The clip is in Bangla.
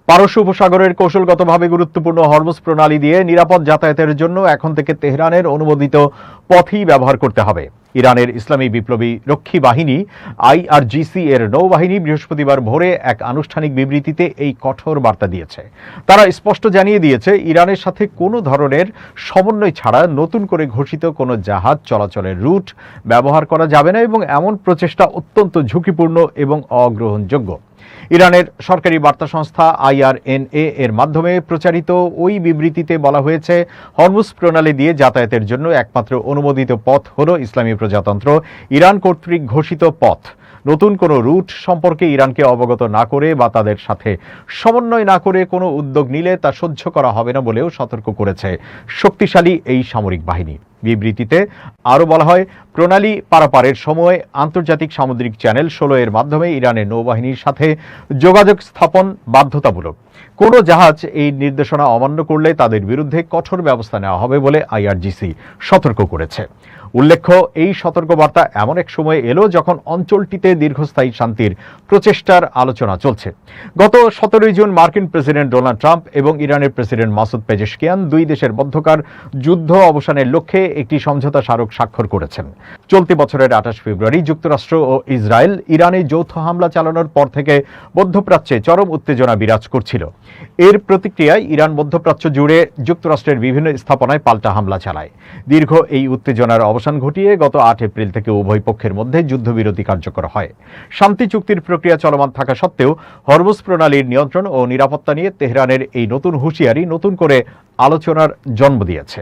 পারস্য উপসাগরের কৌশলগতভাবে গুরুত্বপূর্ণ হরমুজ প্রণালী দিয়ে নিরাপদ যাতায়াতের জন্য এখন থেকে তেহরানের অনুমোদিত পথই ব্যবহার করতে হবে। ইরানের ইসলামী বিপ্লবী রক্ষী বাহিনী আইআরজিসি এর নৌবাহিনী বৃহস্পতিবার ভোরে এক আনুষ্ঠানিক বিবৃতিতে এই কঠোর বার্তা দিয়েছে। তারা স্পষ্ট জানিয়ে দিয়েছে, ইরানের সাথে কোনো ধরনের সমন্বয় ছাড়া নতুন করে ঘোষিত কোনো জাহাজ চলাচলের রুট ব্যবহার করা যাবে না এবং এমন প্রচেষ্টা অত্যন্ত ঝুঁকিপূর্ণ এবং অগ্রহণযোগ্য। ইরানের সরকারি বার্তা সংস্থা IRNA এর মাধ্যমে প্রচারিত ওই বিবৃতিতে বলা হয়েছে, হরমুজ প্রণালী দিয়ে যাতায়াতের জন্য একমাত্র অনুমোদিত পথ হল ইসলামী প্রজাতন্ত্র ইরান কর্তৃক ঘোষিত পথ। নতুন কোনো রুট সম্পর্কে ইরানকে অবগত না করে বা তাদের সাথে সমন্বয় না করে কোনো উদ্যোগ নিলে তা সহ্য করা হবে না বলেও সতর্ক করেছে শক্তিশালী এই সামরিক বাহিনী। বিবৃতিতে আরও বলা হয়, প্রণালী পারাপারের সময় আন্তর্জাতিক সামুদ্রিক চ্যানেল 16 এর মাধ্যমে ইরানের নৌবাহিনীর সাথে যোগাযোগ স্থাপন বাধ্যতামূলক। কোনো জাহাজ এই নির্দেশনা অমান্য করলে তাদের বিরুদ্ধে কঠোর ব্যবস্থা নেওয়া হবে বলে IRGC সতর্ক করেছে। উল্লেখ্য, এই সতর্কবার্তা এমন এক সময় এলো যখন অঞ্চলটিতে দীর্ঘস্থায়ী শান্তির প্রচেষ্টার আলোচনা চলছে। গত 17 জুন মার্কিন প্রেসিডেন্ট ডোনাল্ড ট্রাম্প এবং ইরানের প্রেসিডেন্ট মাসুদ পেজেশকিয়ান দুই দেশের মধ্যকার যুদ্ধ অবসানের লক্ষ্যে একটি সমঝোতা স্মারক স্বাক্ষর করেছেন। চলতি বছরের 28 ফেব্রুয়ারি যুক্তরাষ্ট্র ও ইসরায়েল ইরানে যৌথ হামলা চালানোর পর থেকে মধ্যপ্রাচ্যে চরম উত্তেজনা বিরাজ করছিল। এর প্রতিক্রিয়ায় ইরান মধ্যপ্রাচ্য জুড়ে যুক্তরাষ্ট্রের বিভিন্ন স্থাপনায় পাল্টা হামলা চালায়। দীর্ঘ এই উত্তেজনার অবসান ঘটিয়ে গত 8 এপ্রিল থেকে উভয় পক্ষের মধ্যে যুদ্ধবিরতি কার্যকর হয়। শান্তি চুক্তির প্রক্রিয়া চলমান থাকা সত্ত্বেও হরমুজ প্রণালীর নিয়ন্ত্রণ ও নিরাপত্তা নিয়ে তেহরানের এই নতুন হুঁশিয়ারি নতুন করে আলোচনার জন্ম দিয়েছে।